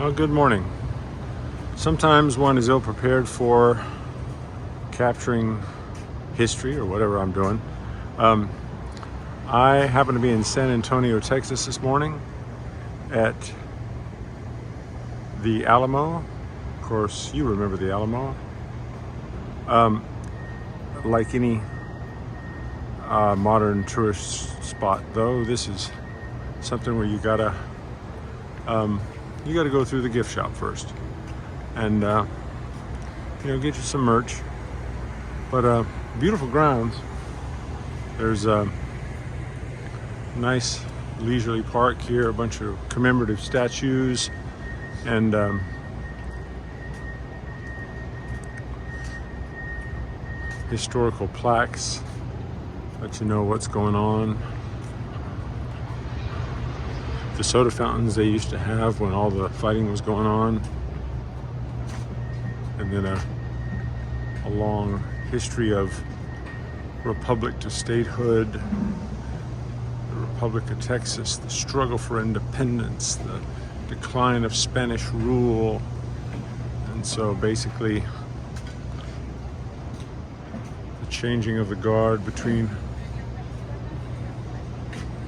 Well, good morning. Sometimes one is ill prepared for capturing history or whatever I'm doing. I happen to be in San Antonio, Texas this morning at the Alamo. Of course, you remember the Alamo. Like any modern tourist spot, though, this is something where you gotta go through the gift shop first, and get you some merch. But beautiful grounds. There's a nice leisurely park here, a bunch of commemorative statues, and historical plaques let you know what's going on. The soda fountains they used to have when all the fighting was going on, and then a long history of republic to statehood, the Republic of Texas, the struggle for independence, the decline of Spanish rule. And so basically the changing of the guard between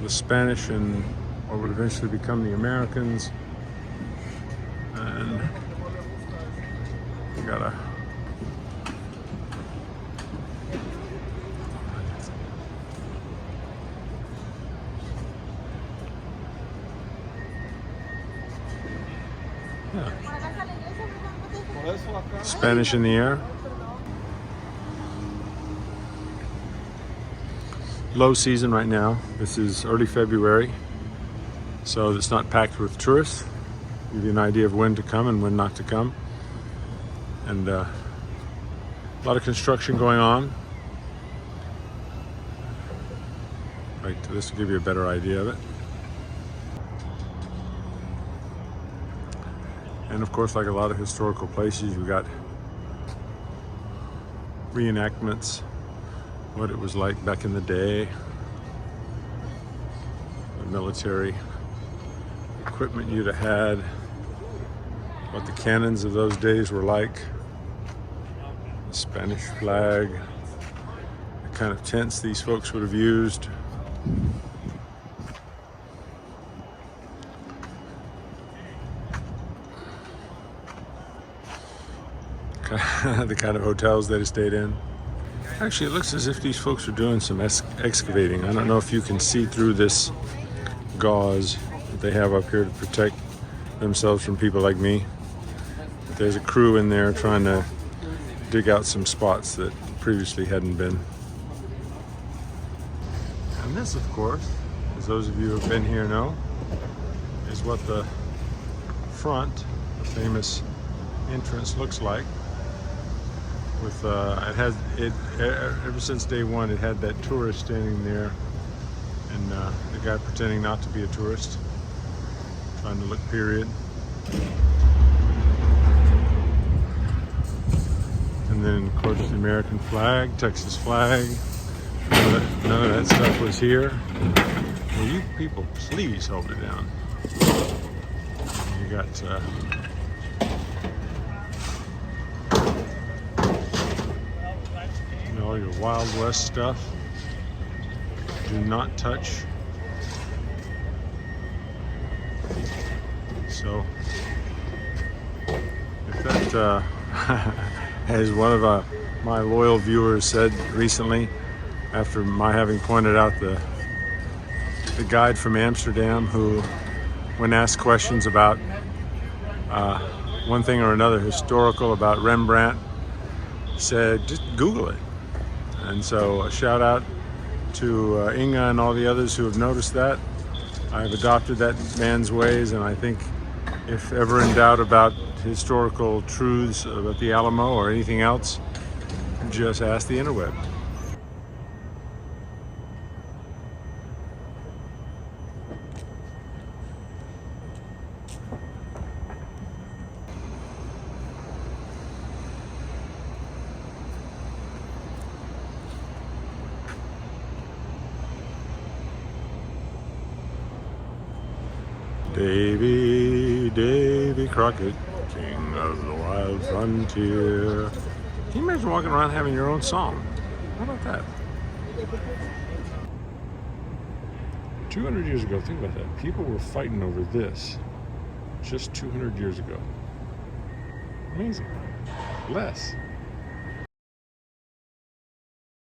the Spanish and what would eventually become the Americans. And we got a Spanish in the air. Low season right now. This is early February, so it's not packed with tourists. Give you an idea of when to come and when not to come. And a lot of construction going on. Right, this will give you a better idea of it. And of course, like a lot of historical places, you've got reenactments, what it was like back in the day, the military equipment you'd have had, what the cannons of those days were like, the Spanish flag, the kind of tents these folks would have used. The kind of hotels they stayed in. Actually, it looks as if these folks are doing some excavating. I don't know if you can see through this gauze that they have up here to protect themselves from people like me. But there's a crew in there trying to dig out some spots that previously hadn't been. And this, of course, as those of you who have been here know, is what the front, the famous entrance, looks like. With ever since day one, it had that tourist standing there, and the guy pretending not to be a tourist, trying to look period. And then, of course, the American flag, Texas flag. None of that stuff was here. Will you people please hold it down? You got all your Wild West stuff. Do not touch. So, if that, as one of my loyal viewers said recently, after my having pointed out the guide from Amsterdam, who, when asked questions about one thing or another historical about Rembrandt, said, just Google it. And so a shout out to Inga and all the others who have noticed that. I've adopted that man's ways, and I think if ever in doubt about historical truths about the Alamo or anything else, just ask the interweb. Davy, Davy. Davy Crockett, king of the wild frontier. Can you imagine walking around having your own song? How about that? 200 years ago, think about that. People were fighting over this just 200 years ago. Amazing. Less.